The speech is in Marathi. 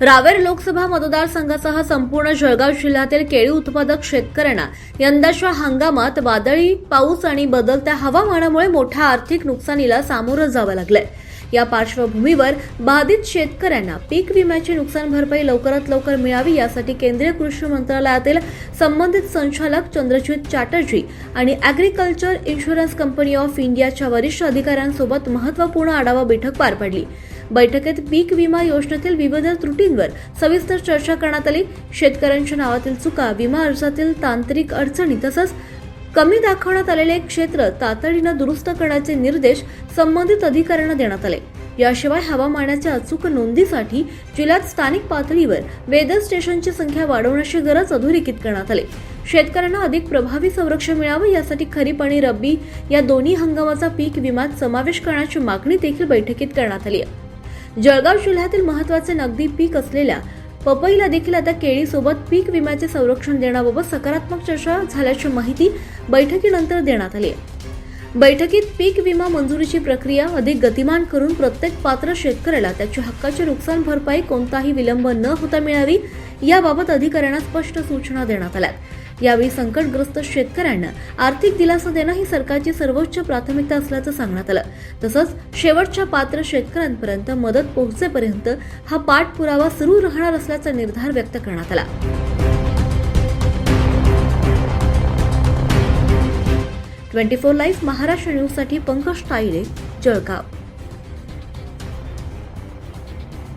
रावेर लोकसभा मतदारसंघासह संपूर्ण जळगाव जिल्ह्यातील केळी उत्पादक शेतकऱ्यांना यंदाच्या हंगामात वादळी पाऊस आणि बदलत्या हवामानामुळे मोठ्या आर्थिक नुकसानीला सामोरं जावं लागलंय। या पार्श्वभूमीवर बाधित शेतकऱ्यांना पीक विम्याची नुकसान भरपाई लवकरात लवकर मिळावी यासाठी केंद्रीय कृषी मंत्रालयातील संबंधित संचालक चंद्रजीत चॅटर्जी आणि ॲग्रीकल्चर इन्शुरन्स कंपनी ऑफ इंडियाच्या वरिष्ठ अधिकाऱ्यांसोबत महत्त्वपूर्ण आढावा बैठक पार पडली। बैठकीत पीक विमा योजनेतील विविध त्रुटींवर सविस्तर चर्चा करण्यात आली। शेतकऱ्यांच्या नावातील चुका, विमा अर्जातील तांत्रिक अडचणी तसंच कमी दाखवण्यात आलेले क्षेत्र तातडीनं दुरुस्त करण्याचे निर्देश संबंधित अधिकाऱ्यांना देण्यात आले। याशिवाय हवामानाच्या अचूक नोंदीसाठी जिल्ह्यात स्थानिक पातळीवर वेदर स्टेशनची संख्या वाढवण्याची गरज अधोरेखित करण्यात आली। शेतकऱ्यांना अधिक प्रभावी संरक्षण मिळावे यासाठी खरीप आणि रब्बी या दोन्ही हंगामाचा पीक विम्यात समावेश करण्याची मागणी देखील बैठकीत करण्यात आली आहे। जळगाव जिल्ह्यातील महत्त्वाचे नगदी पीक असलेल्या पपईला देखील आता केळीसोबत पीक विम्याचे संरक्षण देण्याबाबत सकारात्मक चर्चा झाल्याची माहिती बैठकीनंतर देण्यात आली आहे। बैठकीत पीक विमा मंजुरीची प्रक्रिया अधिक गतिमान करून प्रत्येक पात्र शेतकऱ्याला त्याची हक्काची नुकसान भरपाई कोणताही विलंब न होता मिळावी याबाबत अधिकाऱ्यांना स्पष्ट सूचना देण्यात आल्या। यावेळी संकटग्रस्त शेतकऱ्यांना आर्थिक दिलासा देणं ही सरकारची सर्वोच्च प्राथमिकता असल्याचं सांगण्यात आलं। तसंच शेवटच्या पात्र शेतकऱ्यांपर्यंत मदत पोहोचेपर्यंत हा पाठपुरावा सुरू राहणार असल्याचा निर्धार व्यक्त करण्यात आला। 24 लाईव्ह महाराष्ट्र न्यूजसाठी पंकज ताईडे, जळगाव।